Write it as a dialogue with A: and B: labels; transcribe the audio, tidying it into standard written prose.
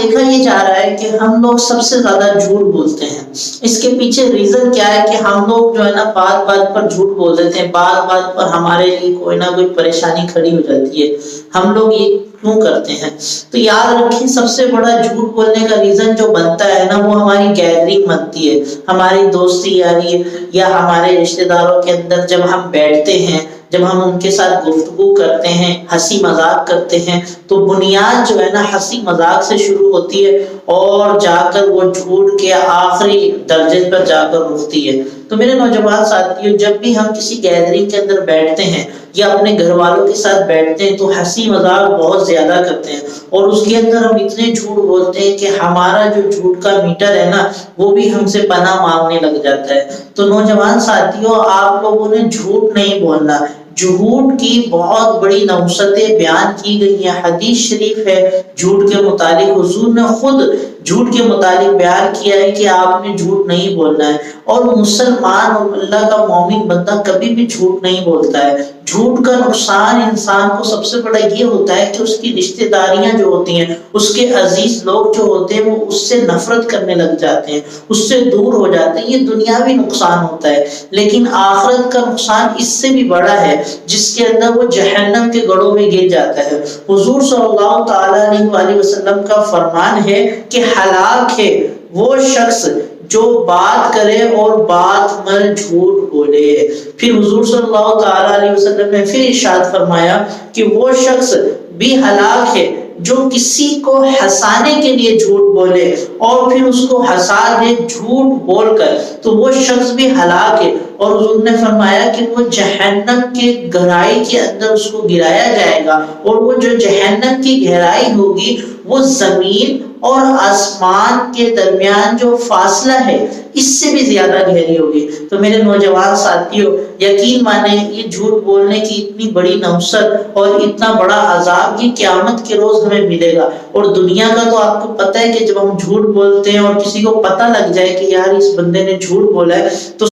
A: دیکھا یہ جا رہا ہے کہ ہم لوگ سب سے زیادہ جھوٹ بولتے ہیں۔ اس کے پیچھے ریزن کیا ہے کہ ہم لوگ جو ہے نا بات بات پر جھوٹ بول دیتے ہیں، بات بات پر ہمارے لیے کوئی نہ کوئی پریشانی کھڑی ہو جاتی ہے۔ ہم لوگ یہ کیوں کرتے ہیں؟ تو یاد رکھیں، سب سے بڑا جھوٹ بولنے کا ریزن جو بنتا ہے نا، وہ ہماری گیدرنگ بنتی ہے، ہماری دوستی یاری یا ہمارے رشتہ داروں کے اندر جب ہم بیٹھتے ہیں، جب ہم ان کے ساتھ گفتگو کرتے ہیں، ہنسی مذاق کرتے ہیں، تو بنیاد جو ہے نا ہنسی مذاق سے شروع ہوتی ہے اور جا کر وہ جھوٹ کے آخری درجے پر جا کر رکتی ہے۔ تو میرے نوجوان ساتھیوں، جب بھی ہم کسی گیدرنگ کے اندر بیٹھتے ہیں یا اپنے گھر والوں کے ساتھ بیٹھتے ہیں تو ہنسی مذاق بہت زیادہ کرتے ہیں، اور اس کے اندر ہم اتنے جھوٹ بولتے ہیں کہ ہمارا جو جھوٹ کا میٹر ہے نا، وہ بھی ہم سے پناہ مانگنے لگ جاتا ہے۔ تو نوجوان ساتھیوں، آپ لوگوں نے جھوٹ نہیں بولنا۔ جھوٹ کی بہت بڑی نحوستیں بیان کی گئی ہیں، حدیث شریف ہے جھوٹ کے متعلق، حضور نے خود جھوٹ کے متعلق بیان کیا ہے کہ آپ نے جھوٹ نہیں بولنا ہے۔ اور مسلمان اور اللہ کا مومن بندہ کبھی بھی جھوٹ نہیں بولتا ہے۔ جھوٹ کا نقصان انسان کو سب سے بڑا یہ ہوتا ہے کہ اس کی رشتہ داریاں جو ہوتی ہیں، اس کے عزیز لوگ جو ہوتے ہیں، وہ اس سے نفرت کرنے لگ جاتے ہیں، اس سے دور ہو جاتے ہیں۔ یہ دنیاوی نقصان ہوتا ہے، لیکن آخرت کا نقصان اس سے بھی بڑا ہے، جس کے اندر وہ جہنم کے گڑھوں میں گر جاتا ہے۔ حضور صلی اللہ تعالیٰ علیہ وآلہ وسلم کا فرمان ہے کہ ہلاک ہے وہ شخص جو بات کرے اور بات میں جھوٹ بولے۔ پھر حضور صلی اللہ تعالیٰ علیہ وسلم نے پھر ارشاد فرمایا کہ وہ شخص بھی ہلاک ہے جو کسی کو ہنسانے کے لیے جھوٹ بولے اور پھر اس کو ہنسا دے جھوٹ بول کر، تو وہ شخص بھی ہلاک ہے۔ اور حضور نے فرمایا کہ وہ جہنم کے گہرائی کے اندر اس کو گرایا جائے گا، اور وہ جو جہنم کی گہرائی ہوگی وہ زمین اور آسمان کے درمیان جو فاصلہ ہے اس سے بھی زیادہ گہری ہوگی۔ تو میرے نوجوان ساتھیوں، یقین مانیں، یہ جھوٹ بولنے کی اتنی بڑی نحوست اور اتنا بڑا عذاب یہ قیامت کے روز ہمیں ملے گا۔ اور دنیا کا تو آپ کو پتہ ہے کہ جب ہم جھوٹ بولتے ہیں اور کسی کو پتہ لگ جائے کہ یار اس بندے نے جھوٹ بولا ہے، تو